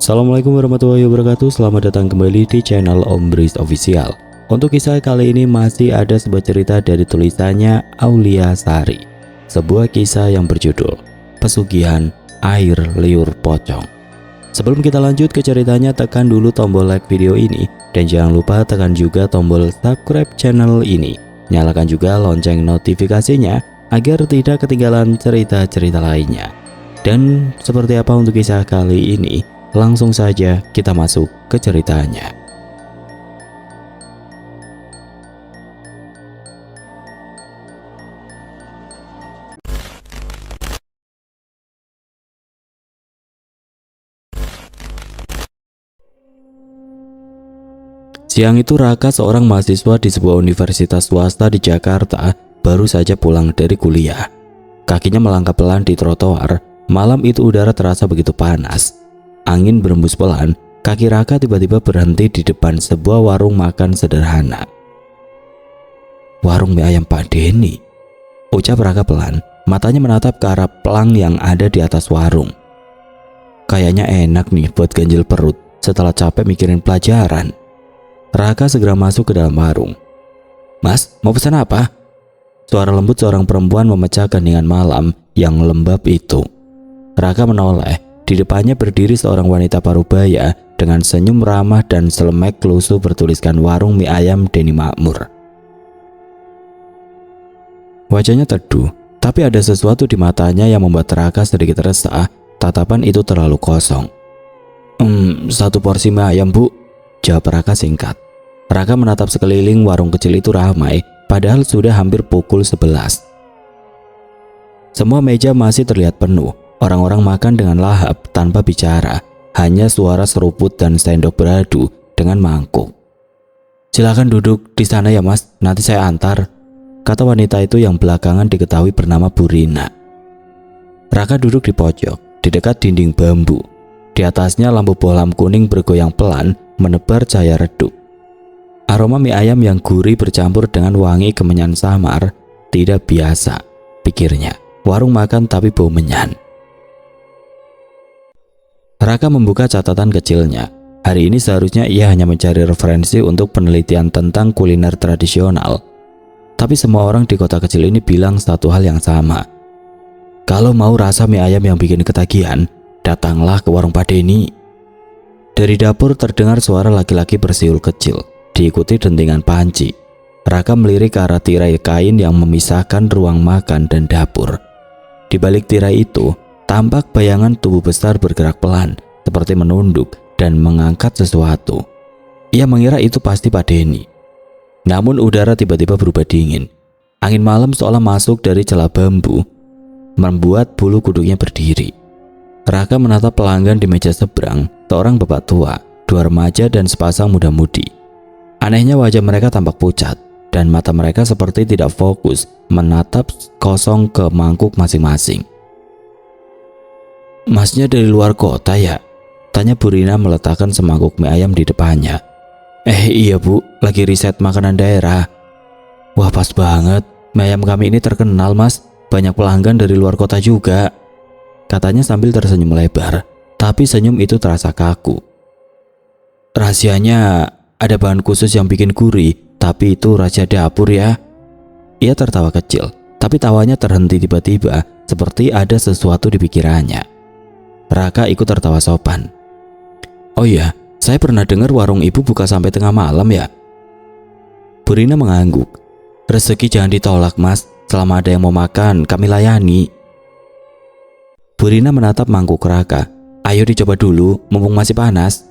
Assalamualaikum warahmatullahi wabarakatuh. Selamat datang kembali di channel Om Bris Official. Untuk kisah kali ini masih ada sebuah cerita dari tulisannya Aulia Sari. Sebuah kisah yang berjudul Pesugihan Air Liur Pocong. Sebelum kita lanjut ke ceritanya, tekan dulu tombol like video ini dan jangan lupa tekan juga tombol subscribe channel ini. Nyalakan juga lonceng notifikasinya agar tidak ketinggalan cerita-cerita lainnya. Dan seperti apa untuk kisah kali ini? Langsung saja kita masuk ke ceritanya. Siang itu Raka, seorang mahasiswa di sebuah universitas swasta di Jakarta, baru saja pulang dari kuliah. Kakinya melangkah pelan di trotoar. Malam itu udara terasa begitu panas. Angin berembus pelan, kaki Raka tiba-tiba berhenti di depan sebuah warung makan sederhana. "Warung mie ayam Pak Denny," ucap Raka pelan, matanya menatap ke arah pelang yang ada di atas warung. "Kayaknya enak nih buat ganjil perut setelah capek mikirin pelajaran." Raka segera masuk ke dalam warung. "Mas, mau pesan apa?" Suara lembut seorang perempuan memecah keheningan malam yang lembab itu. Raka menoleh. Di depannya berdiri seorang wanita parubaya dengan senyum ramah dan selemek lusuh bertuliskan warung mie ayam Denny Makmur. Wajahnya teduh, tapi ada sesuatu di matanya yang membuat Raka sedikit resah. Tatapan itu terlalu kosong. Satu porsi mie ayam, Bu," jawab Raka singkat. Raka menatap sekeliling. Warung kecil itu ramai, padahal sudah hampir pukul 11. Semua meja masih terlihat penuh. Orang-orang makan dengan lahap tanpa bicara, hanya suara seruput dan sendok beradu dengan mangkuk. "Silakan duduk di sana ya Mas, nanti saya antar," kata wanita itu yang belakangan diketahui bernama Bu Rina. Raka duduk di pojok, di dekat dinding bambu. Di atasnya lampu bohlam kuning bergoyang pelan menebar cahaya redup. Aroma mie ayam yang gurih bercampur dengan wangi kemenyan samar. Tidak biasa, pikirnya, warung makan tapi bau menyan. Raka membuka catatan kecilnya. Hari ini seharusnya ia hanya mencari referensi untuk penelitian tentang kuliner tradisional. Tapi semua orang di kota kecil ini bilang satu hal yang sama. Kalau mau rasa mie ayam yang bikin ketagihan, datanglah ke warung Pak Denny. Dari dapur terdengar suara laki-laki bersiul kecil, diikuti dentingan panci. Raka melirik ke arah tirai kain yang memisahkan ruang makan dan dapur. Di balik tirai itu, tampak bayangan tubuh besar bergerak pelan, seperti menunduk dan mengangkat sesuatu. Ia mengira itu pasti Pak Denny. Namun udara tiba-tiba berubah dingin. Angin malam seolah masuk dari celah bambu, membuat bulu kuduknya berdiri. Raka menatap pelanggan di meja seberang, seorang bapak tua, dua remaja dan sepasang muda-mudi. Anehnya wajah mereka tampak pucat, dan mata mereka seperti tidak fokus menatap kosong ke mangkuk masing-masing. "Masnya dari luar kota ya?" tanya Bu Rina meletakkan semangkuk mie ayam di depannya. Iya Bu, lagi riset makanan daerah." "Wah, pas banget, mie ayam kami ini terkenal Mas, banyak pelanggan dari luar kota juga," katanya sambil tersenyum lebar, tapi senyum itu terasa kaku. "Rahasianya ada bahan khusus yang bikin gurih, tapi itu rahasia dapur ya." Ia tertawa kecil, tapi tawanya terhenti tiba-tiba, seperti ada sesuatu di pikirannya. Raka ikut tertawa sopan. "Oh iya, saya pernah dengar warung ibu buka sampai tengah malam ya?" Bu Rina mengangguk. "Rezeki jangan ditolak Mas, selama ada yang mau makan kami layani." Bu Rina menatap mangkuk Raka. "Ayo dicoba dulu, mumpung masih panas."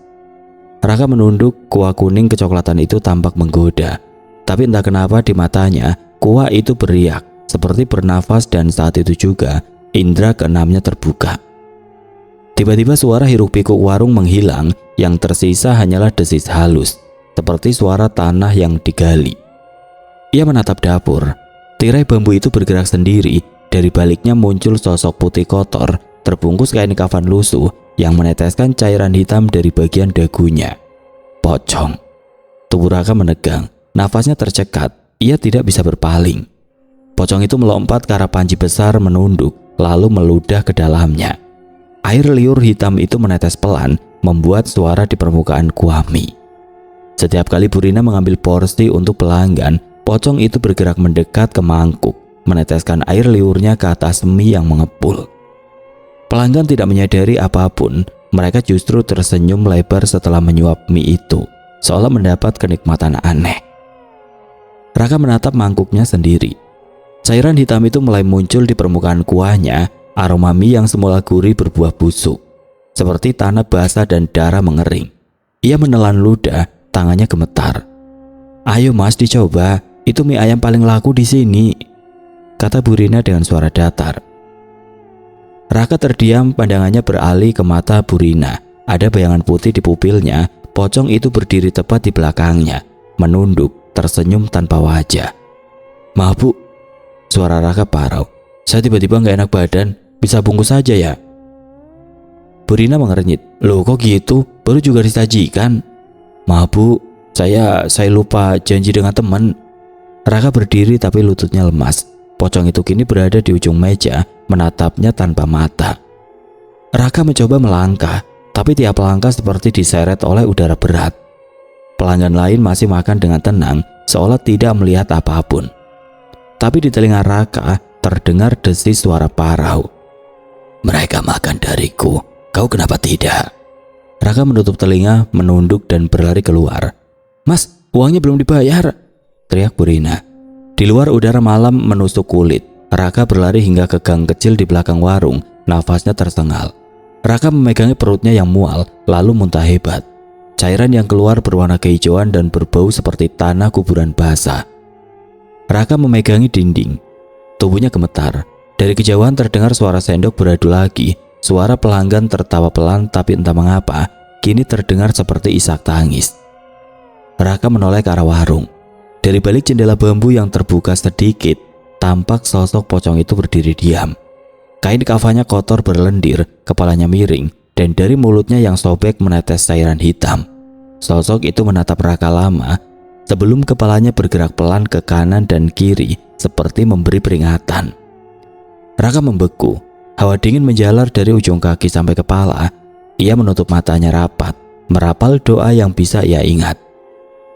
Raka menunduk. Kuah kuning kecoklatan itu tampak menggoda, tapi entah kenapa di matanya kuah itu beriak, seperti bernafas, dan saat itu juga indera keenamnya terbuka. Tiba-tiba suara hiruk-pikuk warung menghilang, yang tersisa hanyalah desis halus, seperti suara tanah yang digali. Ia menatap dapur. Tirai bambu itu bergerak sendiri. Dari baliknya muncul sosok putih kotor, terbungkus kain kafan lusuh, yang meneteskan cairan hitam dari bagian dagunya. Pocong. Tubuh Raka menegang, nafasnya tercekat. Ia tidak bisa berpaling. Pocong itu melompat ke arah panci besar, menunduk, lalu meludah ke dalamnya. Air liur hitam itu menetes pelan membuat suara di permukaan kuah mie. Setiap kali Bu Rina mengambil porsi untuk pelanggan, pocong itu bergerak mendekat ke mangkuk, meneteskan air liurnya ke atas mie yang mengepul. Pelanggan tidak menyadari apapun, mereka justru tersenyum lebar setelah menyuap mie itu, seolah mendapat kenikmatan aneh. Raka menatap mangkuknya sendiri. Cairan hitam itu mulai muncul di permukaan kuahnya, aroma mie yang semula gurih berbuah busuk, seperti tanah basah dan darah mengering. Ia menelan ludah, tangannya gemetar. "Ayo Mas, dicoba, itu mie ayam paling laku di sini," kata Bu Rina dengan suara datar. Raka terdiam, pandangannya beralih ke mata Bu Rina. Ada bayangan putih di pupilnya, pocong itu berdiri tepat di belakangnya, menunduk, tersenyum tanpa wajah. "Maaf Bu," suara Raka parau. "Saya tiba-tiba gak enak badan, bisa bungkus saja ya?" Bu Rina mengernyit. "Loh kok gitu? Baru juga disajikan." "Maaf Bu, saya lupa janji dengan teman." Raka berdiri tapi lututnya lemas. Pocong itu kini berada di ujung meja, menatapnya tanpa mata. Raka mencoba melangkah, tapi tiap langkah seperti diseret oleh udara berat. Pelanggan lain masih makan dengan tenang, seolah tidak melihat apapun. Tapi di telinga Raka terdengar desis suara parau. "Mereka makan dariku, kau kenapa tidak?" Raka menutup telinga, menunduk dan berlari keluar. "Mas, uangnya belum dibayar," teriak Bu Rina. Di luar udara malam menusuk kulit. Raka berlari hingga ke gang kecil di belakang warung, nafasnya tersengal. Raka memegangi perutnya yang mual, lalu muntah hebat. Cairan yang keluar berwarna kehijauan dan berbau seperti tanah kuburan basah. Raka memegangi dinding. Tubuhnya gemetar. Dari kejauhan terdengar suara sendok beradu lagi. Suara pelanggan tertawa pelan, tapi entah mengapa kini terdengar seperti isak tangis. Raka menoleh ke arah warung. Dari balik jendela bambu yang terbuka sedikit, tampak sosok pocong itu berdiri diam. Kain kafannya kotor berlendir, kepalanya miring, dan dari mulutnya yang sobek menetes cairan hitam. Sosok itu menatap Raka lama, sebelum kepalanya bergerak pelan ke kanan dan kiri seperti memberi peringatan. Raka membeku. Hawa dingin menjalar dari ujung kaki sampai kepala. Ia menutup matanya rapat, merapal doa yang bisa ia ingat.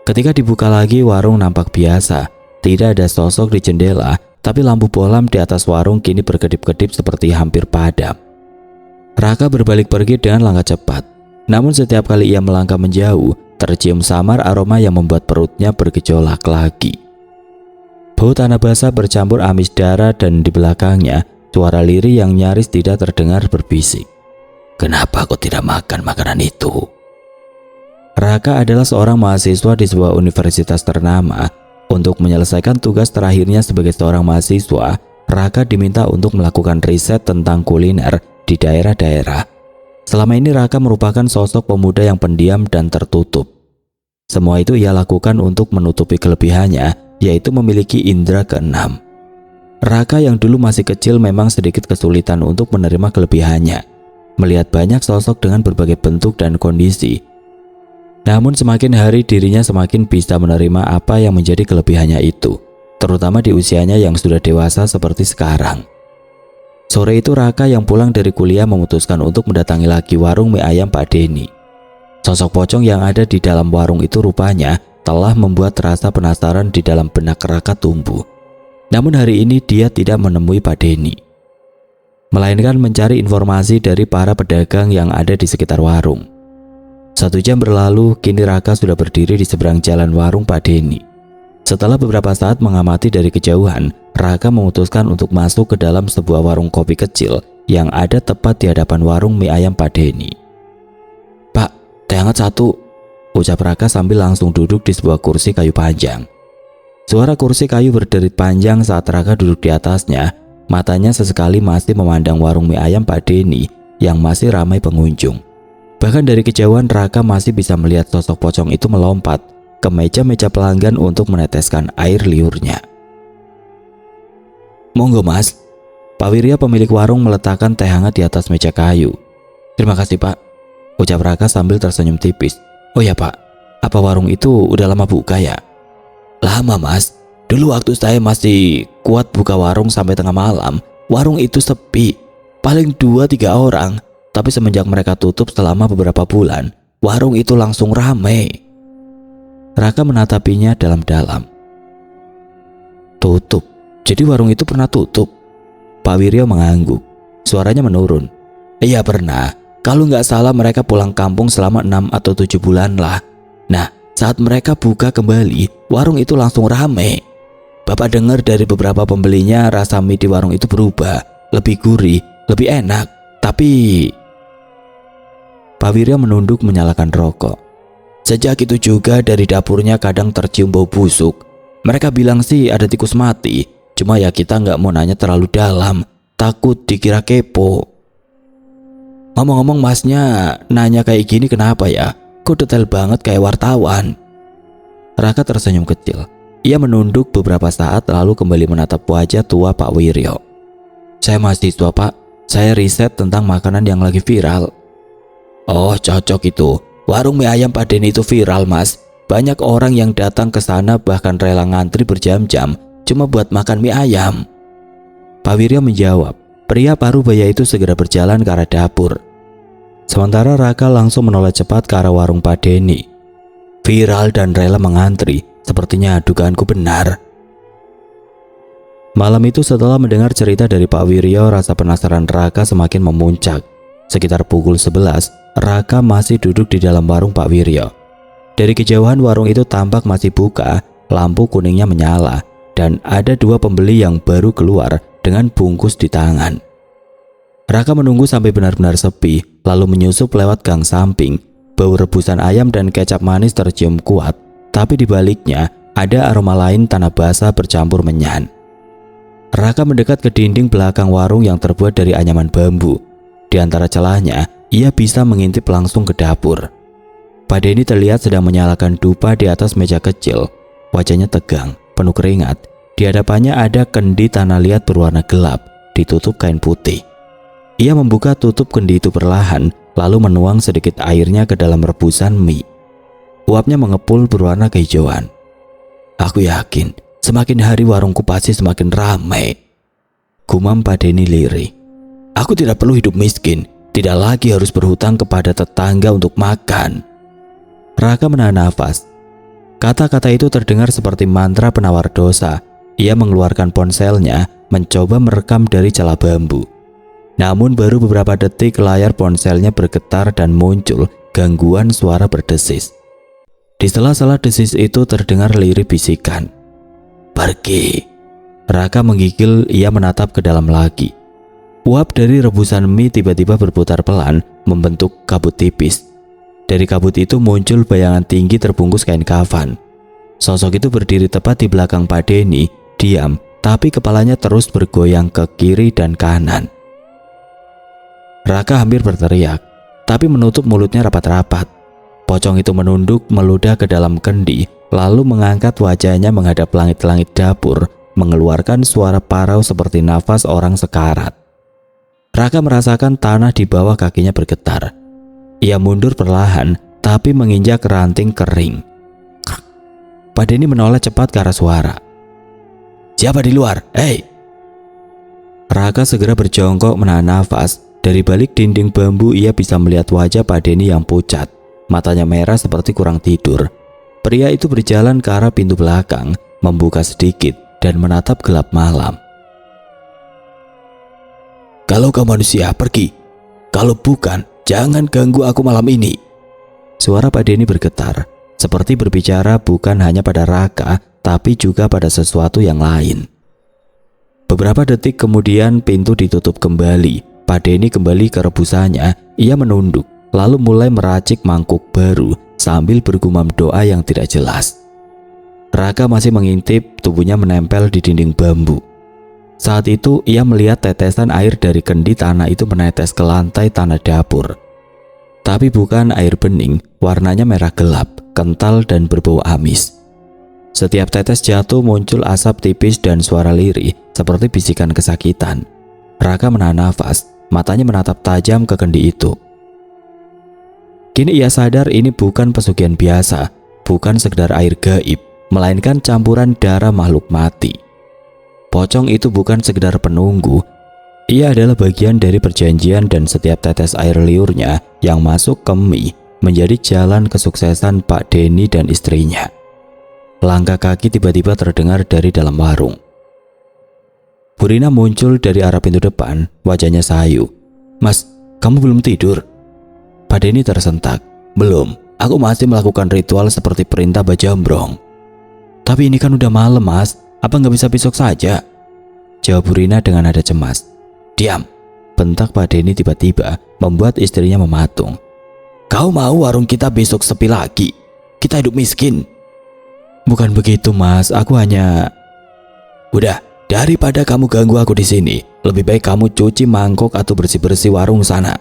Ketika dibuka lagi, warung nampak biasa. Tidak ada sosok di jendela, tapi lampu bohlam di atas warung kini berkedip-kedip seperti hampir padam. Raka berbalik pergi dengan langkah cepat. Namun setiap kali ia melangkah menjauh, tercium samar aroma yang membuat perutnya bergejolak lagi. Bau tanah basah bercampur amis darah dan di belakangnya suara lirih yang nyaris tidak terdengar berbisik. "Kenapa kau tidak makan makanan itu?" Raka adalah seorang mahasiswa di sebuah universitas ternama. Untuk menyelesaikan tugas terakhirnya sebagai seorang mahasiswa, Raka diminta untuk melakukan riset tentang kuliner di daerah-daerah. Selama ini Raka merupakan sosok pemuda yang pendiam dan tertutup. Semua itu ia lakukan untuk menutupi kelebihannya, yaitu memiliki indera keenam. Raka yang dulu masih kecil memang sedikit kesulitan untuk menerima kelebihannya, melihat banyak sosok dengan berbagai bentuk dan kondisi. Namun semakin hari dirinya semakin bisa menerima apa yang menjadi kelebihannya itu, terutama di usianya yang sudah dewasa seperti sekarang. Sore itu Raka yang pulang dari kuliah memutuskan untuk mendatangi lagi warung mie ayam Pak Denny. Sosok pocong yang ada di dalam warung itu rupanya telah membuat rasa penasaran di dalam benak Raka tumbuh. Namun hari ini dia tidak menemui Pak Denny, melainkan mencari informasi dari para pedagang yang ada di sekitar warung. 1 jam berlalu, kini Raka sudah berdiri di seberang jalan warung Pak Denny. Setelah beberapa saat mengamati dari kejauhan, Raka memutuskan untuk masuk ke dalam sebuah warung kopi kecil yang ada tepat di hadapan warung mie ayam Pak Denny. "Pak, teh hangat 1," ucap Raka sambil langsung duduk di sebuah kursi kayu panjang. Suara kursi kayu berderit panjang saat Raka duduk di atasnya. Matanya sesekali masih memandang warung mie ayam Pak Denny yang masih ramai pengunjung. Bahkan dari kejauhan Raka masih bisa melihat sosok pocong itu melompat ke meja-meja pelanggan untuk meneteskan air liurnya. "Monggo Mas." Pak Wirya pemilik warung meletakkan teh hangat di atas meja kayu. "Terima kasih Pak," ucap Raka sambil tersenyum tipis. "Oh ya Pak, apa warung itu udah lama buka ya?" "Lama Mas, dulu waktu saya masih kuat buka warung sampai tengah malam, warung itu sepi, paling 2-3 orang. Tapi semenjak mereka tutup selama beberapa bulan, warung itu langsung rame. Raka menatapinya dalam-dalam. Tutup? Jadi warung itu pernah tutup? Pak Wiryo mengangguk. Suaranya menurun. Iya pernah. Kalau nggak salah mereka pulang kampung selama 6 atau 7 bulan lah. Nah, saat mereka buka kembali, warung itu langsung rame. Bapak dengar dari beberapa pembelinya rasa mie di warung itu berubah. Lebih gurih, lebih enak. Tapi Pak Wiryo menunduk menyalakan rokok. Sejak itu juga dari dapurnya kadang tercium bau busuk. Mereka bilang sih ada tikus mati. Cuma ya kita nggak mau nanya terlalu dalam. Takut dikira kepo. Ngomong-ngomong masnya nanya kayak gini kenapa ya? Kok detail banget kayak wartawan? Raka tersenyum kecil. Ia menunduk beberapa saat lalu kembali menatap wajah tua Pak Wiryo. Saya mahasiswa Pak. Saya riset tentang makanan yang lagi viral. Oh cocok itu. Warung mie ayam Pak Denny itu viral mas. Banyak orang yang datang ke sana bahkan rela ngantri berjam-jam cuma buat makan mie ayam. Pak Wiryo menjawab. Pria parubaya itu segera berjalan ke arah dapur. Sementara Raka langsung menoleh cepat ke arah warung Pak Denny. Viral dan rela mengantri. Sepertinya dugaanku benar. Malam itu setelah mendengar cerita dari Pak Wiryo, rasa penasaran Raka semakin memuncak. Sekitar pukul 11, Raka masih duduk di dalam warung Pak Wiryo. Dari kejauhan warung itu tampak masih buka, lampu kuningnya menyala, dan ada 2 pembeli yang baru keluar dengan bungkus di tangan. Raka menunggu sampai benar-benar sepi, lalu menyusup lewat gang samping. Bau rebusan ayam dan kecap manis tercium kuat, tapi di baliknya ada aroma lain tanah basah bercampur menyan. Raka mendekat ke dinding belakang warung yang terbuat dari anyaman bambu. Di antara celahnya, ia bisa mengintip langsung ke dapur. Pak Denny terlihat sedang menyalakan dupa di atas meja kecil. Wajahnya tegang, penuh keringat. Di hadapannya ada kendi tanah liat berwarna gelap, ditutup kain putih. Ia membuka tutup kendi itu perlahan, lalu menuang sedikit airnya ke dalam rebusan mie. Uapnya mengepul berwarna kehijauan. Aku yakin, semakin hari warungku pasti semakin ramai. Gumam Pak Denny lirih. Aku tidak perlu hidup miskin, tidak lagi harus berhutang kepada tetangga untuk makan. Raka menahan nafas. Kata-kata itu terdengar seperti mantra penawar dosa. Ia mengeluarkan ponselnya, mencoba merekam dari celah bambu. Namun baru beberapa detik layar ponselnya bergetar dan muncul gangguan suara berdesis. Di sela-sela desis itu terdengar lirih bisikan. Pergi. Raka menggigil, ia menatap ke dalam lagi. Uap dari rebusan mie tiba-tiba berputar pelan, membentuk kabut tipis. Dari kabut itu muncul bayangan tinggi terbungkus kain kafan. Sosok itu berdiri tepat di belakang Pak Denny, diam, tapi kepalanya terus bergoyang ke kiri dan kanan. Raka hampir berteriak, tapi menutup mulutnya rapat-rapat. Pocong itu menunduk, meludah ke dalam kendi, lalu mengangkat wajahnya menghadap langit-langit dapur, mengeluarkan suara parau seperti nafas orang sekarat. Raka merasakan tanah di bawah kakinya bergetar. Ia mundur perlahan, tapi menginjak ranting kering. Pak Denny menoleh cepat ke arah suara. Siapa di luar? Hei! Raka segera berjongkok menahan nafas. Dari balik dinding bambu ia bisa melihat wajah Pak Denny yang pucat. Matanya merah seperti kurang tidur. Pria itu berjalan ke arah pintu belakang, membuka sedikit dan menatap gelap malam. Kalau kau manusia, pergi. Kalau bukan, jangan ganggu aku malam ini. Suara Pak Denny bergetar, seperti berbicara bukan hanya pada Raka, tapi juga pada sesuatu yang lain. Beberapa detik kemudian pintu ditutup kembali. Pak Denny kembali ke rebusannya. Ia menunduk, lalu mulai meracik mangkuk baru sambil bergumam doa yang tidak jelas. Raka masih mengintip, tubuhnya menempel di dinding bambu. Saat itu ia melihat tetesan air dari kendi tanah itu menetes ke lantai tanah dapur. Tapi bukan air bening, warnanya merah gelap, kental dan berbau amis. Setiap tetes jatuh muncul asap tipis dan suara lirih seperti bisikan kesakitan. Raka menahan nafas, matanya menatap tajam ke kendi itu. Kini ia sadar ini bukan pesugihan biasa, bukan sekedar air gaib, melainkan campuran darah makhluk mati. Pocong itu bukan sekedar penunggu, Ia adalah bagian dari perjanjian dan setiap tetes air liurnya yang masuk ke mie menjadi jalan kesuksesan Pak Denny dan istrinya. Langkah kaki tiba-tiba terdengar dari dalam warung. Bu Rina muncul dari arah pintu depan, wajahnya sayu. "Mas, kamu belum tidur?" Pak Denny tersentak. "Belum, aku masih melakukan ritual seperti perintah Mbak Jambrong." "Tapi ini kan udah malam, Mas. Apa nggak bisa besok saja?" jawab Bu Rina dengan nada cemas. "Diam!" bentak Pak Denny tiba-tiba membuat istrinya mematung. "Kau mau warung kita besok sepi lagi? Kita hidup miskin." "Bukan begitu, Mas. Aku hanya..." "Udah, daripada kamu ganggu aku di sini, lebih baik kamu cuci mangkok atau bersih-bersih warung sana."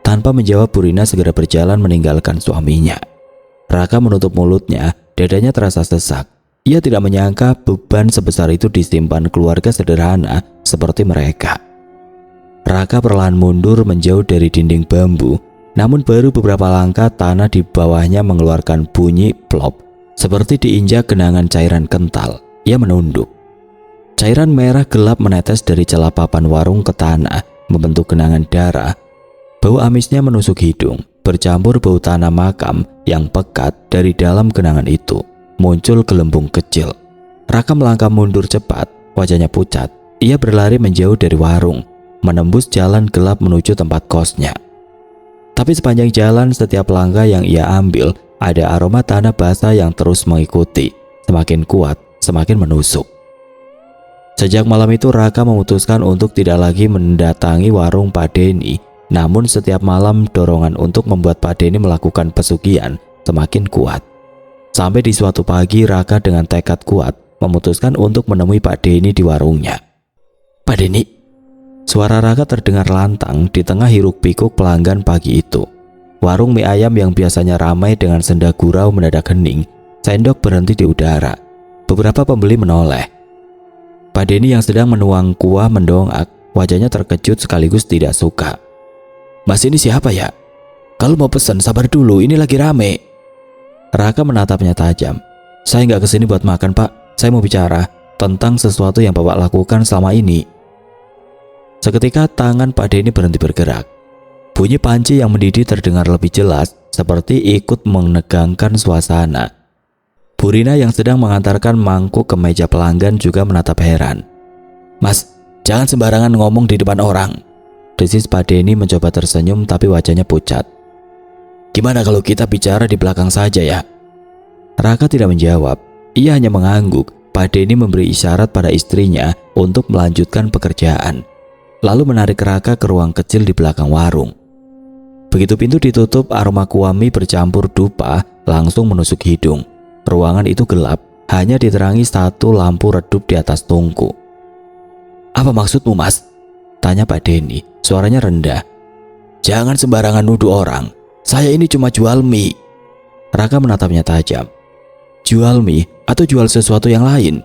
Tanpa menjawab, Bu Rina segera berjalan meninggalkan suaminya. Raka menutup mulutnya, dadanya terasa sesak. Ia tidak menyangka beban sebesar itu disimpan keluarga sederhana seperti mereka. Raka perlahan mundur menjauh dari dinding bambu, namun baru beberapa langkah tanah di bawahnya mengeluarkan bunyi plop, seperti diinjak genangan cairan kental. Ia menunduk. Cairan merah gelap menetes dari celah papan warung ke tanah, membentuk genangan darah. Bau amisnya menusuk hidung, bercampur bau tanah makam yang pekat. Dari dalam genangan itu muncul gelembung kecil. Raka melangkah mundur cepat, wajahnya pucat. Ia berlari menjauh dari warung, menembus jalan gelap menuju tempat kosnya. Tapi sepanjang jalan, setiap langkah yang ia ambil, ada aroma tanah basah yang terus mengikuti, semakin kuat, semakin menusuk. Sejak malam itu Raka memutuskan untuk tidak lagi mendatangi warung Pak Denny. Namun setiap malam dorongan untuk membuat Pak Denny melakukan pesugihan semakin kuat. Sampai di suatu pagi Raka dengan tekad kuat memutuskan untuk menemui Pak Denny di warungnya. "Pak Denny." Suara Raka terdengar lantang di tengah hiruk-pikuk pelanggan pagi itu. Warung mie ayam yang biasanya ramai dengan senda gurau mendadak hening. Sendok berhenti di udara. Beberapa pembeli menoleh. Pak Denny yang sedang menuang kuah mendongak, wajahnya terkejut sekaligus tidak suka. "Mas, ini siapa ya? Kalau mau pesan sabar dulu, ini lagi rame." Raka menatapnya tajam. "Saya nggak kesini buat makan, Pak. Saya mau bicara tentang sesuatu yang Bapak lakukan selama ini." Seketika tangan Pak Denny berhenti bergerak. Bunyi panci yang mendidih terdengar lebih jelas, seperti ikut menegangkan suasana. Bu Rina yang sedang mengantarkan mangkuk ke meja pelanggan juga menatap heran. "Mas, jangan sembarangan ngomong di depan orang." Desis Pak Denny mencoba tersenyum tapi wajahnya pucat. "Gimana kalau kita bicara di belakang saja ya?" Raka tidak menjawab. Ia hanya mengangguk. Pak Denny memberi isyarat pada istrinya untuk melanjutkan pekerjaan, lalu menarik Raka ke ruang kecil di belakang warung. Begitu pintu ditutup, aroma kuah mie bercampur dupa langsung menusuk hidung. Ruangan itu gelap, hanya diterangi satu lampu redup di atas tungku. "Apa maksudmu, Mas?" tanya Pak Denny, suaranya rendah. "Jangan sembarangan nuduh orang. Saya ini cuma jual mie." Raka menatapnya tajam. "Jual mie atau jual sesuatu yang lain?"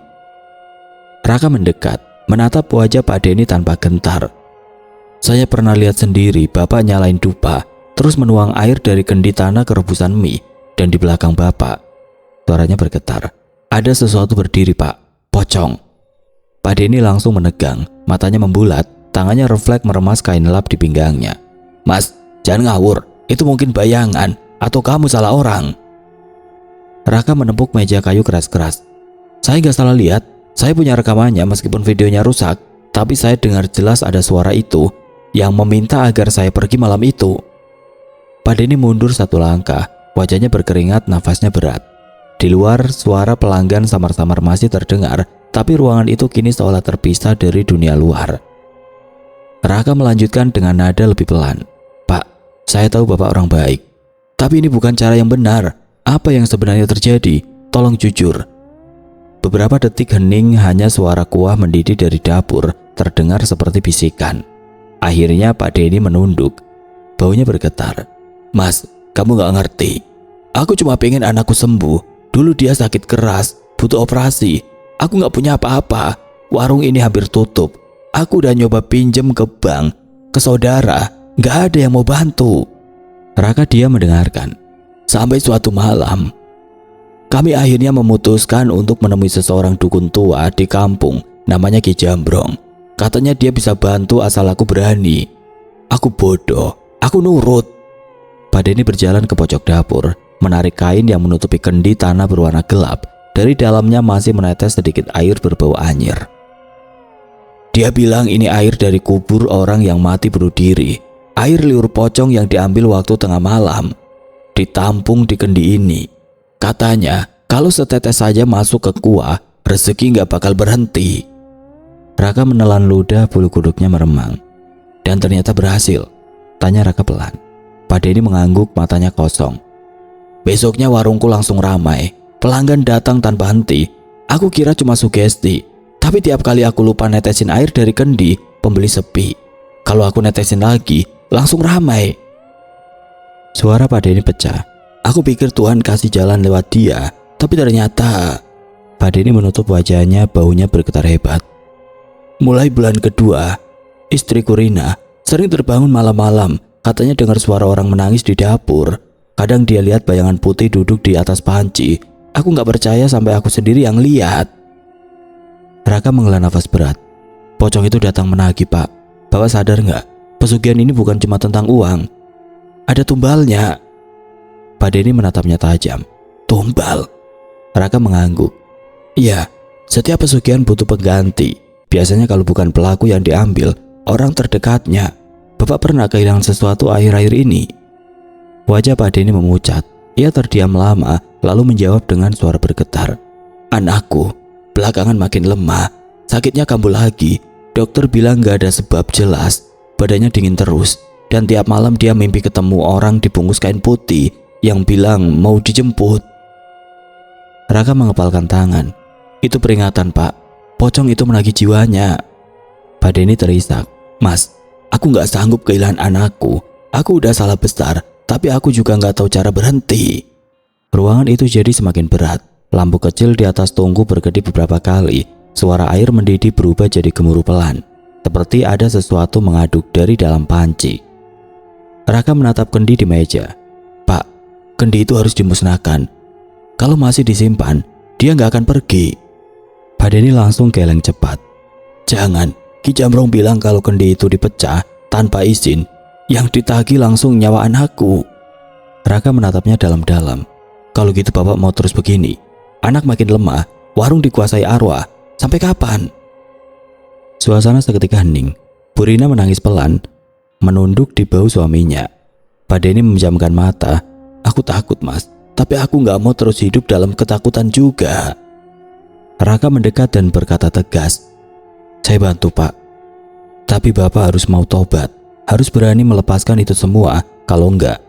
Raka mendekat, menatap wajah Pak Denny tanpa gentar. "Saya pernah lihat sendiri Bapak nyalain dupa, terus menuang air dari kendi tanah ke rebusan mie, dan di belakang Bapak..." Suaranya bergetar. "Ada sesuatu berdiri, Pak. Pocong." Pak Denny langsung menegang, matanya membulat, tangannya refleks meremas kain lap di pinggangnya. "Mas, jangan ngawur. Itu mungkin bayangan, atau kamu salah orang." Raka menepuk meja kayu keras-keras. "Saya nggak salah lihat. Saya punya rekamannya meskipun videonya rusak. Tapi saya dengar jelas ada suara itu yang meminta agar saya pergi malam itu." Pak Denny mundur satu langkah, wajahnya berkeringat, nafasnya berat. Di luar, suara pelanggan samar-samar masih terdengar, tapi ruangan itu kini seolah terpisah dari dunia luar. Raka melanjutkan dengan nada lebih pelan. "Pak, saya tahu Bapak orang baik. Tapi ini bukan cara yang benar. Apa yang sebenarnya terjadi? Tolong jujur." Beberapa detik hening, hanya suara kuah mendidih dari dapur terdengar seperti bisikan. Akhirnya Pak Denny menunduk. Baunya bergetar. "Mas, kamu gak ngerti. Aku cuma pengen anakku sembuh. Dulu dia sakit keras, butuh operasi. Aku gak punya apa-apa. Warung ini hampir tutup. Aku udah nyoba pinjem ke bank, ke saudara. Gak ada yang mau bantu." Raka diam mendengarkan. Sampai suatu malam, kami akhirnya memutuskan untuk menemui seseorang dukun tua di kampung, namanya Ki Jambrong. Katanya dia bisa bantu asal aku berani. Aku bodoh, aku nurut. Pak Denny berjalan ke pojok dapur, menarik kain yang menutupi kendi tanah berwarna gelap. Dari dalamnya masih menetes sedikit air berbau anyir. Dia bilang ini air dari kubur orang yang mati bunuh diri. Air liur pocong yang diambil waktu tengah malam. Ditampung di kendi ini. Katanya kalau setetes saja masuk ke gua, rezeki gak bakal berhenti. Raka menelan ludah, bulu kuduknya meremang. Dan ternyata berhasil. Tanya Raka pelan. Pak Denny mengangguk, matanya kosong. Besoknya warungku langsung ramai. Pelanggan datang tanpa henti. Aku kira cuma sugesti. Tapi tiap kali aku lupa netesin air dari kendi, pembeli sepi. Kalau aku netesin lagi, langsung ramai. Suara Pak Denny pecah. Aku pikir Tuhan kasih jalan lewat dia, tapi ternyata... Pak Denny menutup wajahnya, baunya bergetar hebat. Mulai bulan kedua, istriku Rina sering terbangun malam-malam. Katanya dengar suara orang menangis di dapur. Kadang dia lihat bayangan putih duduk di atas panci. Aku gak percaya sampai aku sendiri yang lihat. Raka menghela nafas berat. Pocong itu datang menagih, Pak. Bapak sadar gak? Pesugihan ini bukan cuma tentang uang. Ada tumbalnya. Pak Denny menatapnya tajam. Tumbal? Raka mengangguk. Iya, setiap pesugihan butuh pengganti. Biasanya kalau bukan pelaku yang diambil, orang terdekatnya. Bapak pernah kehilangan sesuatu akhir-akhir ini? Wajah Pak Denny memucat. Ia terdiam lama, lalu menjawab dengan suara bergetar. Anakku, belakangan makin lemah. Sakitnya kambuh lagi. Dokter bilang gak ada sebab jelas. Badannya dingin terus. Dan tiap malam dia mimpi ketemu orang dibungkus kain putih yang bilang mau dijemput. Raka mengepalkan tangan. Itu peringatan, Pak. Pocong itu menagih jiwanya. Pak Denny terisak. Mas, aku gak sanggup kehilangan anakku. Aku udah salah besar, tapi aku juga gak tahu cara berhenti. Ruangan itu jadi semakin berat. Lampu kecil di atas tungku berkedip beberapa kali. Suara air mendidih berubah jadi gemuruh pelan. Seperti ada sesuatu mengaduk dari dalam panci. Raka menatap kendi di meja. Pak, kendi itu harus dimusnahkan. Kalau masih disimpan, dia gak akan pergi. Pak Denny langsung geleng cepat. Jangan, Ki Jamrong bilang kalau kendi itu dipecah tanpa izin, yang ditagih langsung nyawa anakku. Raka menatapnya dalam-dalam. Kalau gitu bapak mau terus begini? Anak makin lemah, warung dikuasai arwah. Sampai kapan? Suasana seketika hening. Bu Rina menangis pelan, menunduk di bahu suaminya. Pak Denny memejamkan mata. Aku takut, Mas. Tapi aku gak mau terus hidup dalam ketakutan juga. Raka mendekat dan berkata tegas. Saya bantu, Pak. Tapi bapak harus mau tobat. Harus berani melepaskan itu semua. Kalau enggak,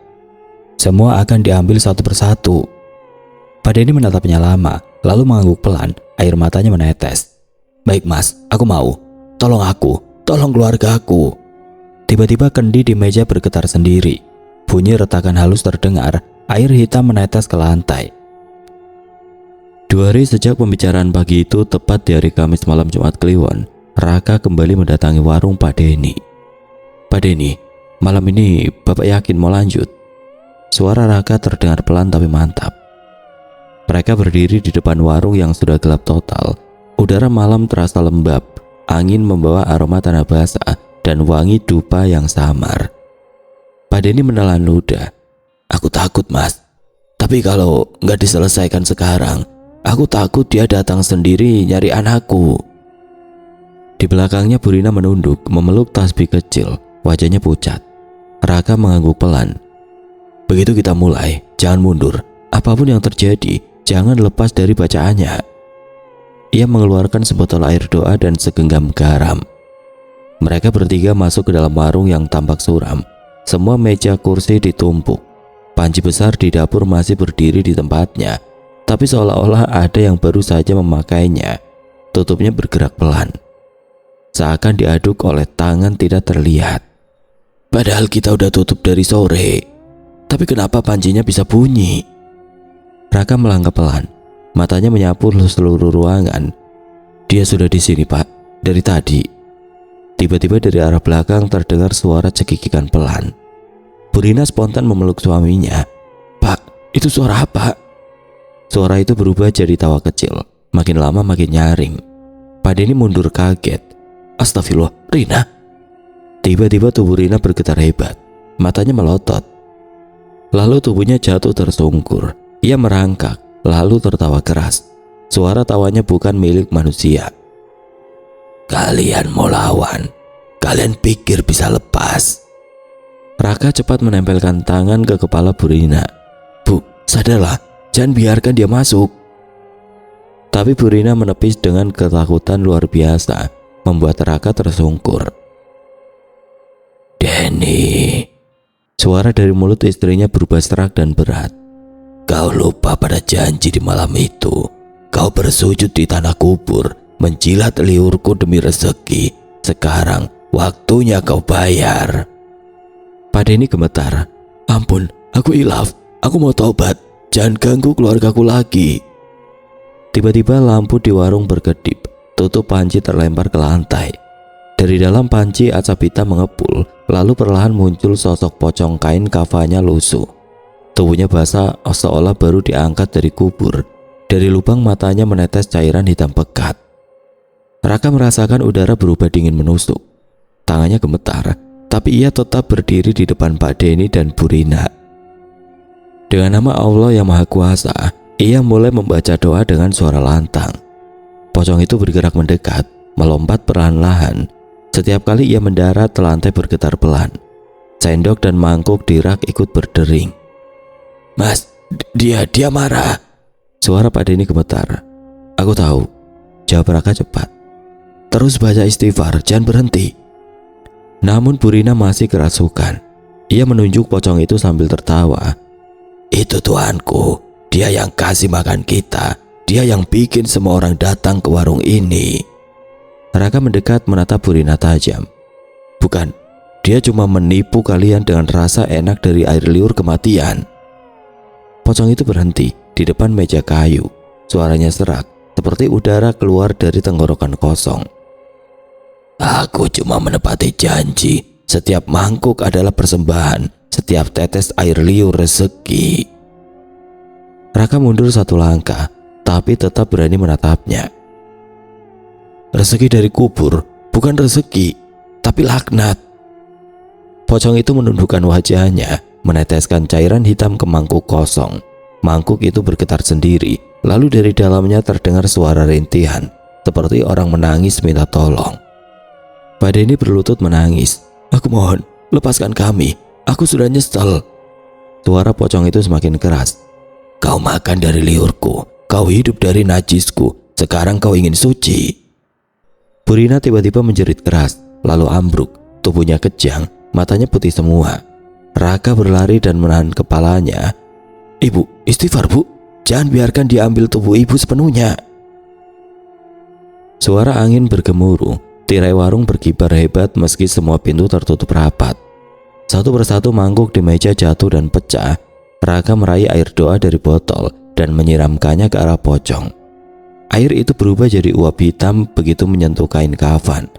semua akan diambil satu persatu. Pak Denny menatapnya lama, lalu mengangguk pelan. Air matanya menetes. Baik, Mas, aku mau. Tolong aku, tolong keluarga aku. Tiba-tiba kendi di meja bergetar sendiri. Bunyi retakan halus terdengar. Air hitam menetes ke lantai. 2 hari sejak pembicaraan pagi itu, tepat di hari Kamis malam Jumat Kliwon, Raka kembali mendatangi warung Pak Denny. Pak Denny, malam ini bapak yakin mau lanjut? Suara Raka terdengar pelan tapi mantap. Mereka berdiri di depan warung yang sudah gelap total. Udara malam terasa lembab. Angin membawa aroma tanah basah dan wangi dupa yang samar. Pak Denny menelan ludah. Aku takut, Mas. Tapi kalau nggak diselesaikan sekarang, aku takut dia datang sendiri nyari anakku. Di belakangnya Bu Rina menunduk, memeluk tasbih kecil. Wajahnya pucat. Raka mengangguk pelan. Begitu kita mulai, jangan mundur. Apapun yang terjadi, jangan lepas dari bacaannya. Ia mengeluarkan sebotol air doa dan segenggam garam. Mereka bertiga masuk ke dalam warung yang tampak suram. Semua meja kursi ditumpuk. Panci besar di dapur masih berdiri di tempatnya, tapi seolah-olah ada yang baru saja memakainya. Tutupnya bergerak pelan, seakan diaduk oleh tangan tidak terlihat. Padahal kita udah tutup dari sore, tapi kenapa pancinya bisa bunyi? Raka melangkah pelan, matanya menyapu seluruh ruangan. Dia sudah di sini, Pak, dari tadi. Tiba-tiba dari arah belakang terdengar suara cekikikan pelan. Bu Rina spontan memeluk suaminya. Pak, itu suara apa? Suara itu berubah jadi tawa kecil. Makin lama makin nyaring. Pak Denny mundur kaget. Astagfirullah, Rina. Tiba-tiba tubuh Rina bergetar hebat. Matanya melotot. Lalu tubuhnya jatuh tersungkur. Ia merangkak, lalu tertawa keras. Suara tawanya bukan milik manusia. Kalian mau lawan? Kalian pikir bisa lepas? Raka cepat menempelkan tangan ke kepala Bu Rina. Bu, sadarlah, jangan biarkan dia masuk. Tapi Bu Rina menepis dengan ketakutan luar biasa, membuat Raka tersungkur. Denny, suara dari mulut istrinya berubah serak dan berat. Kau lupa pada janji di malam itu. Kau bersujud di tanah kubur, menjilat liurku demi rezeki. Sekarang waktunya kau bayar. Pak Denny gemetar. Ampun, aku hilaf. Aku mau taubat. Jangan ganggu keluargaku lagi. Tiba-tiba lampu di warung berkedip. Tutup panci terlempar ke lantai. Dari dalam panci asap hitam mengepul. Lalu perlahan muncul sosok pocong kain kafanya lusuh. Tubuhnya basah seolah baru diangkat dari kubur. Dari lubang matanya menetes cairan hitam pekat. Raka merasakan udara berubah dingin menusuk. Tangannya gemetar, tapi ia tetap berdiri di depan Pak Denny dan Bu Rina. Dengan nama Allah yang Maha Kuasa, ia mulai membaca doa dengan suara lantang. Pocong itu bergerak mendekat, melompat perlahan-lahan. Setiap kali ia mendarat, lantai bergetar pelan. Sendok dan mangkuk di rak ikut berdering. Mas, dia marah. Suara Pak Denny gemetar. Aku tahu, jawab Raka cepat. Terus baca istighfar, jangan berhenti. Namun Bu Rina masih kerasukan. Ia menunjuk pocong itu sambil tertawa. Itu Tuanku, dia yang kasih makan kita. Dia yang bikin semua orang datang ke warung ini. Raka mendekat menatap Bu Rina tajam. Bukan, dia cuma menipu kalian dengan rasa enak dari air liur kematian. Pocong itu berhenti di depan meja kayu. Suaranya serak, seperti udara keluar dari tenggorokan kosong. Aku cuma menepati janji. Setiap mangkuk adalah persembahan. Setiap tetes air liur rezeki. Raka mundur satu langkah, tapi tetap berani menatapnya. Rezeki dari kubur bukan rezeki, tapi laknat. Pocong itu menundukkan wajahnya, meneteskan cairan hitam ke mangkuk kosong. Mangkuk itu bergetar sendiri, lalu dari dalamnya terdengar suara rintihan, seperti orang menangis minta tolong. Pak Denny berlutut menangis. Aku mohon, lepaskan kami. Aku sudah nyesel. Suara pocong itu semakin keras. Kau makan dari liurku, kau hidup dari najisku. Sekarang kau ingin suci. Bu Rina tiba-tiba menjerit keras, lalu ambruk. Tubuhnya kejang, matanya putih semua. Raka berlari dan menahan kepalanya. Ibu, istighfar bu. Jangan biarkan dia ambil tubuh ibu sepenuhnya. Suara angin bergemuruh. Tirai warung berkibar hebat meski semua pintu tertutup rapat. Satu persatu mangkuk di meja jatuh dan pecah. Raka meraih air doa dari botol dan menyiramkannya ke arah pocong. Air itu berubah jadi uap hitam begitu menyentuh kain kafan.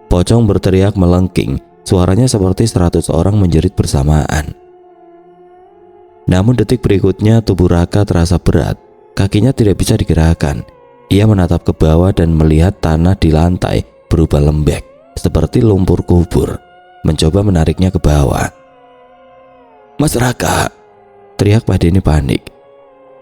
Pocong berteriak melengking. Suaranya seperti 100 orang menjerit bersamaan. Namun detik berikutnya tubuh Raka terasa berat. Kakinya tidak bisa digerakkan. Ia menatap ke bawah dan melihat tanah di lantai berubah lembek seperti lumpur kubur. Mencoba menariknya ke bawah. Mas Raka, teriak Pak Denny panik.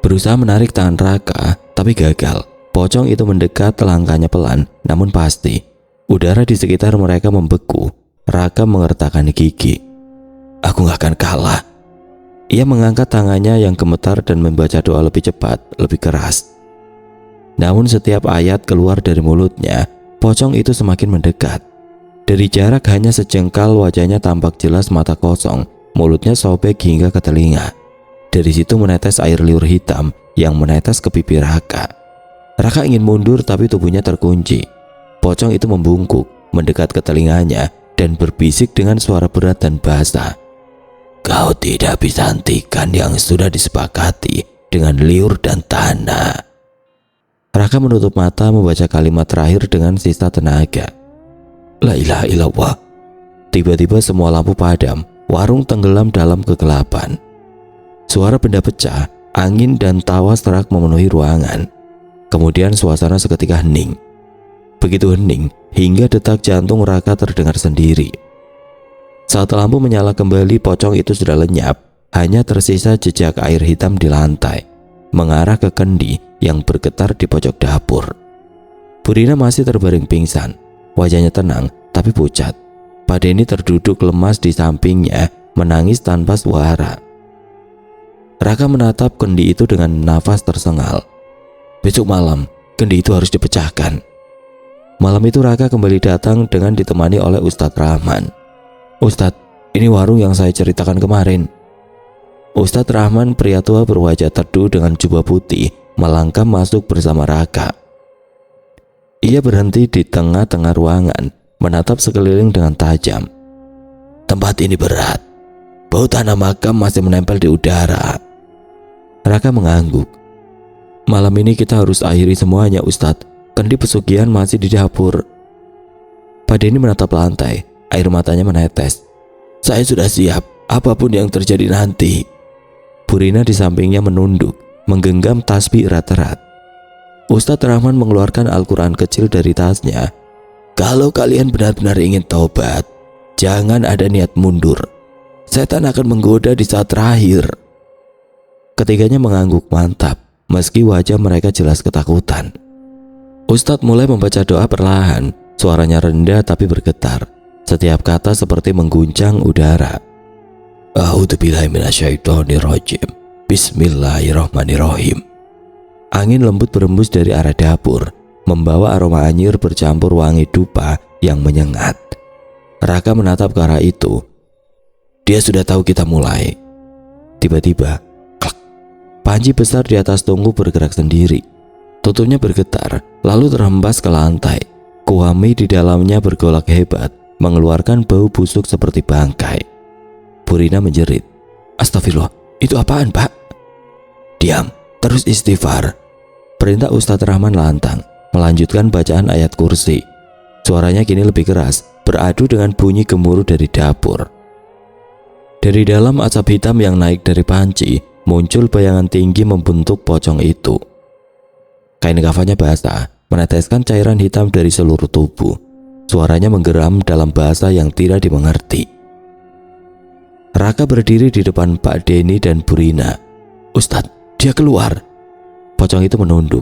Berusaha menarik tangan Raka, tapi gagal. Pocong itu mendekat, langkahnya pelan, namun pasti. Udara di sekitar mereka membeku. Raka mengertakkan gigi. Aku gak akan kalah. Ia mengangkat tangannya yang gemetar dan membaca doa lebih cepat, lebih keras. Namun setiap ayat keluar dari mulutnya, pocong itu semakin mendekat. Dari jarak hanya sejengkal wajahnya tampak jelas mata kosong, mulutnya sobek hingga ke telinga. Dari situ menetes air liur hitam yang menetes ke pipi Raka. Raka ingin mundur tapi tubuhnya terkunci. Pocong itu membungkuk, mendekat ke telinganya dan berbisik dengan suara berat dan basah. Kau tidak bisa hentikan yang sudah disepakati dengan liur dan tanah. Raka menutup mata membaca kalimat terakhir dengan sisa tenaga. La ilaha illallah. Tiba-tiba semua lampu padam, warung tenggelam dalam kegelapan. Suara benda pecah, angin dan tawa serak memenuhi ruangan. Kemudian suasana seketika hening. begitu hening hingga detak jantung Raka terdengar sendiri. Saat lampu menyala kembali, pocong itu sudah lenyap, hanya tersisa jejak air hitam di lantai, mengarah ke kendi yang bergetar di pojok dapur. Purina masih terbaring pingsan, wajahnya tenang tapi pucat. Pak Denny terduduk lemas di sampingnya, menangis tanpa suara. Raka menatap kendi itu dengan nafas tersengal. Besok malam, kendi itu harus dipecahkan. Malam itu Raka kembali datang dengan ditemani oleh Ustadz Rahman. Ustadz, ini warung yang saya ceritakan kemarin. Ustadz Rahman, pria tua berwajah teduh dengan jubah putih, melangkah masuk bersama Raka. Ia berhenti di tengah-tengah ruangan, menatap sekeliling dengan tajam. Tempat ini berat. Bau tanah makam masih menempel di udara. Raka mengangguk. Malam ini kita harus akhiri semuanya, Ustadz. Kendi pesugihan masih di dapur. Pak Denny menatap lantai, air matanya menetes. Saya sudah siap, apapun yang terjadi nanti. Purina di sampingnya menunduk, menggenggam tasbih erat-erat. Ustadz Rahman mengeluarkan Al-Quran kecil dari tasnya. Kalau kalian benar-benar ingin taubat, jangan ada niat mundur. Setan akan menggoda di saat terakhir. Ketiganya mengangguk mantap, meski wajah mereka jelas ketakutan. Ustadz mulai membaca doa perlahan, suaranya rendah tapi bergetar. Setiap kata seperti mengguncang udara. A'udzubillahi minasyaitonirrajim. Bismillahirrahmanirrahim. Angin lembut berembus dari arah dapur, membawa aroma anyir bercampur wangi dupa yang menyengat. Raka menatap ke arah itu. Dia sudah tahu kita mulai. Tiba-tiba, klak, panci besar di atas tungku bergerak sendiri. Tutupnya bergetar, lalu terhempas ke lantai. Kuami di dalamnya bergolak hebat, mengeluarkan bau busuk seperti bangkai. Purina menjerit. Astagfirullah, itu apaan, Pak? Diam, terus istighfar. Perintah Ustadz Rahman lantang, melanjutkan bacaan ayat kursi. Suaranya kini lebih keras, beradu dengan bunyi gemuruh dari dapur. Dari dalam asap hitam yang naik dari panci, muncul bayangan tinggi membentuk pocong itu. Kain kafannya basah, meneteskan cairan hitam dari seluruh tubuh. Suaranya menggeram dalam bahasa yang tidak dimengerti. Raka berdiri di depan Pak Denny dan Purina. Ustadz, dia keluar. Pocong itu menunduk.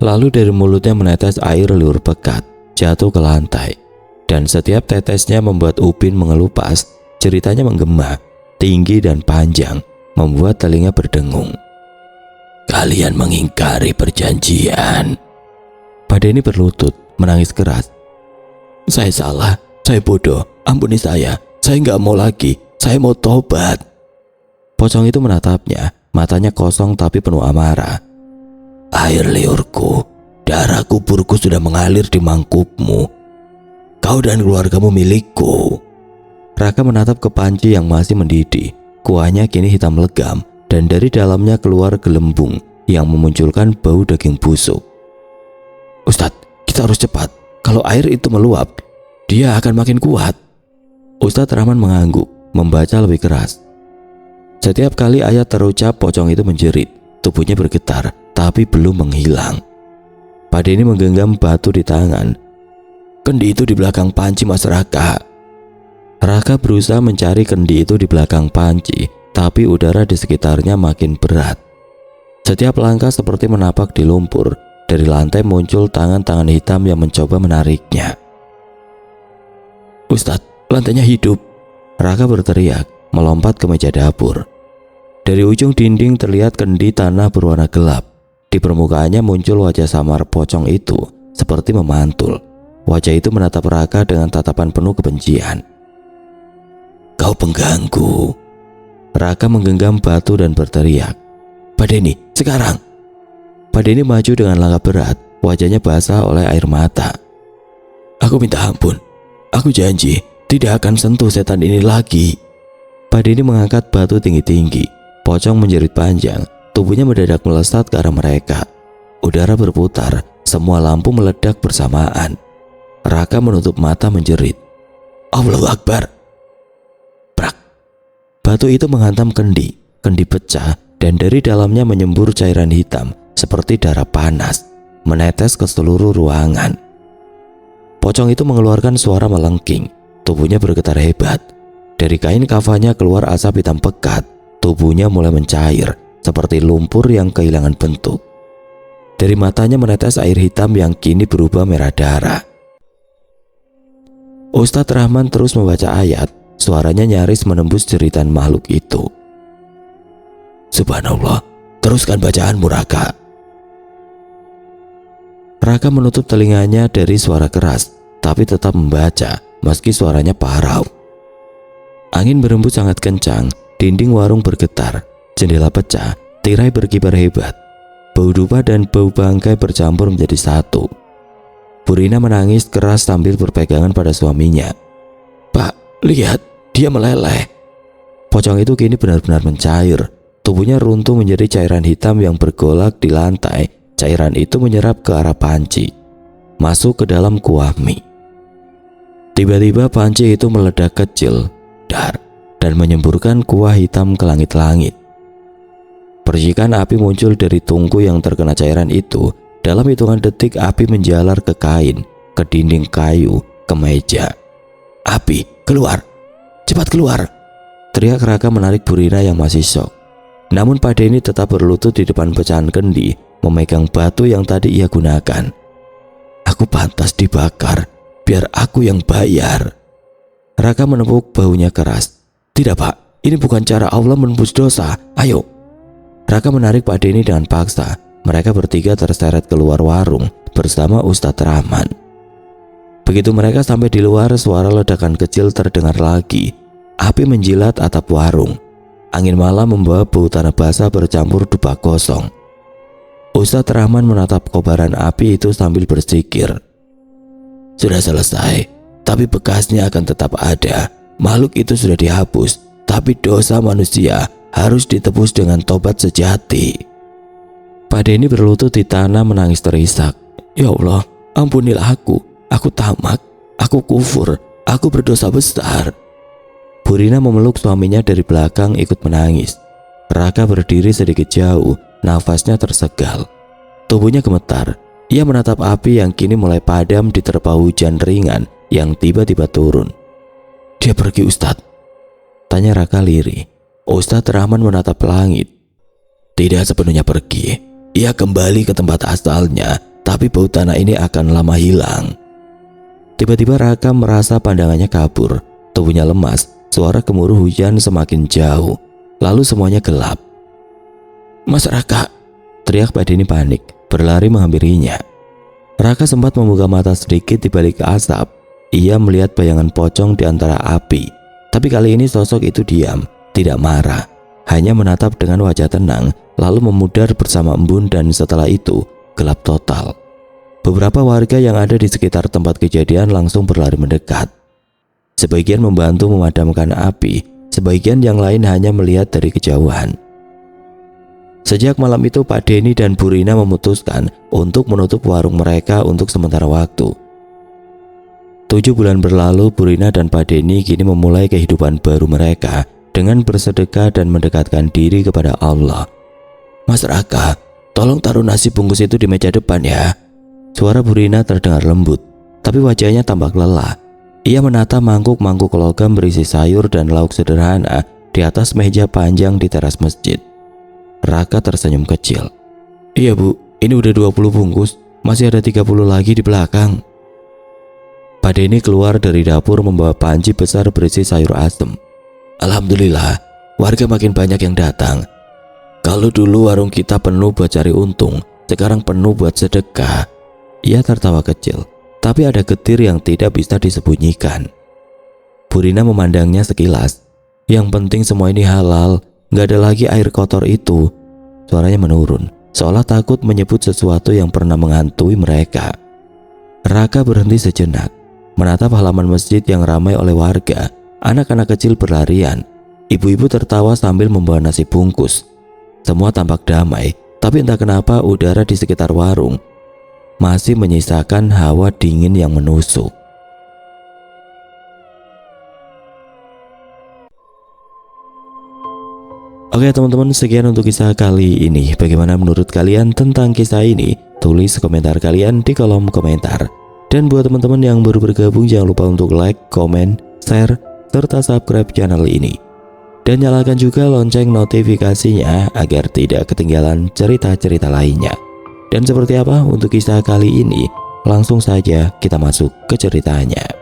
Lalu dari mulutnya menetes air liur pekat, jatuh ke lantai. Dan setiap tetesnya membuat Upin mengelupas. Ceritanya menggema, tinggi dan panjang, membuat telinga berdengung. Kalian mengingkari perjanjian. Pak Denny berlutut, menangis keras. Saya salah, saya bodoh, ampuni saya nggak mau lagi, saya mau tobat. Pocong itu menatapnya, matanya kosong tapi penuh amarah. Air liurku, darah kuburku sudah mengalir di mangkukmu. Kau dan keluargamu milikku. Raka menatap ke panci yang masih mendidih. Kuahnya kini hitam legam dan dari dalamnya keluar gelembung yang memunculkan bau daging busuk. Ustadz, kita harus cepat. Kalau air itu meluap, dia akan makin kuat. Ustadz Rahman mengangguk, membaca lebih keras. Setiap kali ayat terucap, pocong itu menjerit. Tubuhnya bergetar, tapi belum menghilang. Pak Denny menggenggam batu di tangan. Kendi itu di belakang panci, Mas Raka. Raka berusaha mencari kendi itu di belakang panci, tapi udara di sekitarnya makin berat. Setiap langkah seperti menapak di lumpur. Dari lantai muncul tangan-tangan hitam yang mencoba menariknya. Ustadz, lantainya hidup. Raka berteriak, melompat ke meja dapur. Dari ujung dinding terlihat kendi tanah berwarna gelap. Di permukaannya muncul wajah samar pocong itu, seperti memantul. Wajah itu menatap Raka dengan tatapan penuh kebencian. Kau pengganggu. Raka menggenggam batu dan berteriak. Pak Denny, sekarang. Pak Denny maju dengan langkah berat, wajahnya basah oleh air mata. Aku minta ampun. Aku janji tidak akan sentuh setan ini lagi. Pak Denny mengangkat batu tinggi-tinggi. Pocong menjerit panjang, tubuhnya mendadak melesat ke arah mereka. Udara berputar, semua lampu meledak bersamaan. Raka menutup mata menjerit. Allahu Akbar. Prak. Batu itu menghantam kendi. Kendi pecah dan dari dalamnya menyembur cairan hitam seperti darah panas, menetes ke seluruh ruangan. Pocong itu mengeluarkan suara melengking. Tubuhnya bergetar hebat. Dari kain kafannya keluar asap hitam pekat. Tubuhnya mulai mencair seperti lumpur yang kehilangan bentuk. Dari matanya menetes air hitam yang kini berubah merah darah. Ustadz Rahman terus membaca ayat. Suaranya nyaris menembus jeritan makhluk itu. Subhanallah, teruskan bacaanmu, Raka. Raka menutup telinganya dari suara keras, tapi tetap membaca meski suaranya parau. Angin berembus sangat kencang, dinding warung bergetar, jendela pecah, tirai berkibar hebat. Bau dupa dan bau bangkai bercampur menjadi satu. Burina menangis keras sambil berpegangan pada suaminya. Pak, lihat, dia meleleh. Pocong itu kini benar-benar mencair. Tubuhnya runtuh menjadi cairan hitam yang bergolak di lantai. Cairan itu menyerap ke arah panci, masuk ke dalam kuah mie. Tiba-tiba panci itu meledak kecil, dar, dan menyemburkan kuah hitam ke langit-langit. Percikan api muncul dari tungku yang terkena cairan itu. Dalam hitungan detik api menjalar ke kain, ke dinding kayu, ke meja. Api, keluar! Cepat keluar! Teriak Raka menarik Burina yang masih syok. Namun Pak Denny tetap berlutut di depan pecahan kendi, memegang batu yang tadi ia gunakan. Aku pantas dibakar, biar aku yang bayar. Raka menepuk bahunya keras. Tidak, Pak, ini bukan cara Allah menembus dosa. Ayo. Raka menarik Pak Denny dengan paksa. Mereka bertiga terseret keluar warung bersama Ustadz Rahman. Begitu mereka sampai di luar, suara ledakan kecil terdengar lagi. Api menjilat atap warung. Angin malam membawa bau tanah basah bercampur dupa kosong. Ustadz Rahman menatap kobaran api itu sambil bersikir. Sudah selesai, tapi bekasnya akan tetap ada. Makhluk itu sudah dihapus, tapi dosa manusia harus ditebus dengan tobat sejati. Pak Denny berlutut di tanah menangis terisak. Ya Allah, ampunilah aku tamak, aku kufur, aku berdosa besar. Burina memeluk suaminya dari belakang ikut menangis. Raka berdiri sedikit jauh, nafasnya tersegal. Tubuhnya gemetar. Ia menatap api yang kini mulai padam diterpa hujan ringan yang tiba-tiba turun. Dia pergi, Ustadz? Tanya Raka lirih. Ustadz Rahman menatap langit. Tidak sepenuhnya pergi. Ia kembali ke tempat asalnya, tapi bau tanah ini akan lama hilang. Tiba-tiba Raka merasa pandangannya kabur. Tubuhnya lemas, suara gemuruh hujan semakin jauh. Lalu semuanya gelap. Mas Raka, teriak Pak Denny panik, berlari menghampirinya. Raka sempat membuka mata sedikit di balik asap. Ia melihat bayangan pocong di antara api. Tapi kali ini sosok itu diam, tidak marah, hanya menatap dengan wajah tenang, lalu memudar bersama embun dan setelah itu gelap total. Beberapa warga yang ada di sekitar tempat kejadian langsung berlari mendekat. Sebagian membantu memadamkan api, sebagian yang lain hanya melihat dari kejauhan. Sejak malam itu Pak Denny dan Burina memutuskan untuk menutup warung mereka untuk sementara waktu. 7 bulan berlalu, Burina dan Pak Denny kini memulai kehidupan baru mereka dengan bersedekah dan mendekatkan diri kepada Allah. Mas Raka, tolong taruh nasi bungkus itu di meja depan ya. Suara Burina terdengar lembut, tapi wajahnya tampak lelah. Ia menata mangkuk-mangkuk logam berisi sayur dan lauk sederhana di atas meja panjang di teras masjid. Raka tersenyum kecil. Iya Bu, ini udah 20 bungkus, masih ada 30 lagi di belakang. Pak Denny keluar dari dapur membawa panci besar berisi sayur asem. Alhamdulillah, warga makin banyak yang datang. Kalau dulu warung kita penuh buat cari untung, sekarang penuh buat sedekah. Ia tertawa kecil, tapi ada getir yang tidak bisa disembunyikan. Burina memandangnya sekilas. Yang penting semua ini halal, gak ada lagi air kotor itu. Suaranya menurun, seolah takut menyebut sesuatu yang pernah menghantui mereka. Raka berhenti sejenak, menatap halaman masjid yang ramai oleh warga. Anak-anak kecil berlarian, ibu-ibu tertawa sambil membawa nasi bungkus. Semua tampak damai, tapi entah kenapa udara di sekitar warung masih menyisakan hawa dingin yang menusuk. Oke teman-teman, sekian untuk kisah kali ini. Bagaimana menurut kalian tentang kisah ini? Tulis komentar kalian di kolom komentar. Dan buat teman-teman yang baru bergabung, jangan lupa untuk like, komen, share, serta subscribe channel ini. Dan nyalakan juga lonceng notifikasinya agar tidak ketinggalan cerita-cerita lainnya. Dan seperti apa untuk kisah kali ini? Langsung saja kita masuk ke ceritanya.